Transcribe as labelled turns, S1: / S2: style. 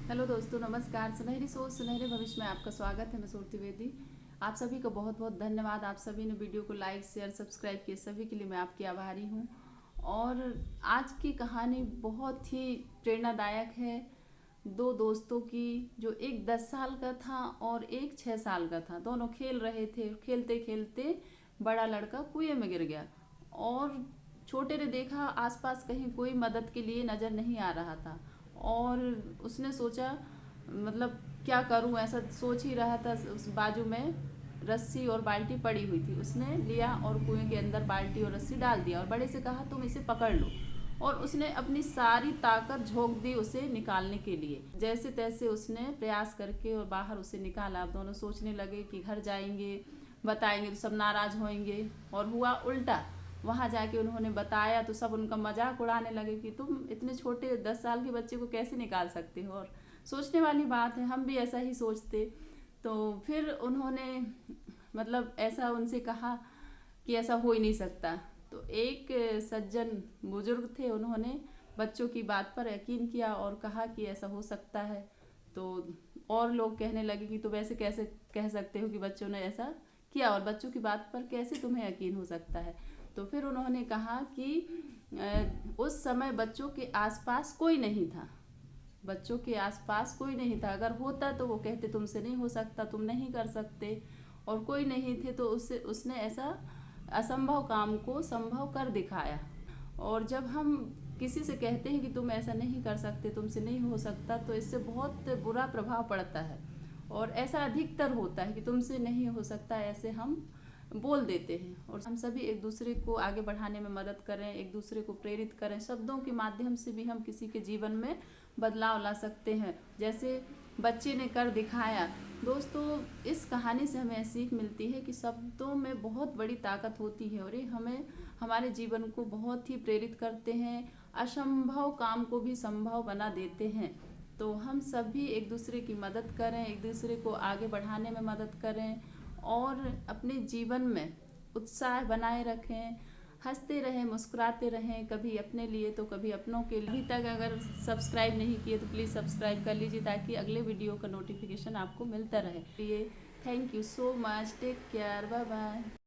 S1: Hello दोस्तों, नमस्कार। सुनहरी सोच सुनहरे भविष्य में आपका स्वागत है। मैं सुरती वेदी। आप सभी को बहुत बहुत धन्यवाद। आप सभी ने वीडियो को लाइक शेयर सब्सक्राइब किए, सभी के लिए मैं आपकी आभारी हूँ। और आज की कहानी बहुत ही प्रेरणादायक है। दो दोस्तों की, जो एक 10 साल का था और एक 6 साल का था। दोनों खेल रहे थे। खेलते खेलते बड़ा लड़का कुएं में गिर गया और छोटे ने देखा आसपास कहीं कोई मदद के लिए नज़र नहीं आ रहा था। और उसने सोचा, मतलब क्या करूं, ऐसा सोच ही रहा था। उस बाजू में रस्सी और बाल्टी पड़ी हुई थी। उसने लिया और कुएं के अंदर बाल्टी और रस्सी डाल दिया और बड़े से कहा, तुम इसे पकड़ लो। और उसने अपनी सारी ताकत झोंक दी उसे निकालने के लिए। जैसे तैसे उसने प्रयास करके और बाहर उसे निकाला। अब दोनों सोचने लगे कि घर जाएंगे, बताएंगे तो सब नाराज होंगे। और हुआ उल्टा। वहाँ जाके उन्होंने बताया तो सब उनका मजाक उड़ाने लगे कि तुम इतने छोटे 10 साल के बच्चे को कैसे निकाल सकते हो। और सोचने वाली बात है, हम भी ऐसा ही सोचते। तो फिर उन्होंने मतलब ऐसा उनसे कहा कि ऐसा हो ही नहीं सकता। तो एक सज्जन बुजुर्ग थे, उन्होंने बच्चों की बात पर यकीन किया और कहा कि ऐसा हो सकता है। तो और लोग कहने लगे कि तुम ऐसे कैसे कह सकते हो कि बच्चों ने ऐसा किया, और बच्चों की बात पर कैसे तुम्हें यकीन हो सकता है। तो फिर उन्होंने कहा कि उस समय बच्चों के आसपास कोई नहीं था। बच्चों के आसपास कोई नहीं था। अगर होता तो वो कहते तुमसे नहीं हो सकता, तुम नहीं कर सकते। और कोई नहीं थे तो उसने ऐसा असंभव काम को संभव कर दिखाया। और जब हम किसी से कहते हैं कि तुम ऐसा नहीं कर सकते, तुमसे नहीं हो सकता, तो इससे बहुत बुरा प्रभाव पड़ता है। और ऐसा अधिकतर होता है कि तुमसे नहीं हो सकता, ऐसे हम बोल देते हैं। और हम सभी एक दूसरे को आगे बढ़ाने में मदद करें, एक दूसरे को प्रेरित करें। शब्दों के माध्यम से भी हम किसी के जीवन में बदलाव ला सकते हैं, जैसे बच्चे ने कर दिखाया। दोस्तों, इस कहानी से हमें सीख मिलती है कि शब्दों में बहुत बड़ी ताकत होती है और ये हमें हमारे जीवन को बहुत ही प्रेरित करते हैं। असंभव काम को भी संभव बना देते हैं। तो हम सभी एक दूसरे की मदद करें, एक दूसरे को आगे बढ़ाने में मदद करें और अपने जीवन में उत्साह बनाए रखें। हंसते रहें, मुस्कुराते रहें, कभी अपने लिए तो कभी अपनों के लिए। अभी तक अगर सब्सक्राइब नहीं किए तो प्लीज़ सब्सक्राइब कर लीजिए, ताकि अगले वीडियो का नोटिफिकेशन आपको मिलता रहे। ये thank you so much. Take care. Bye bye.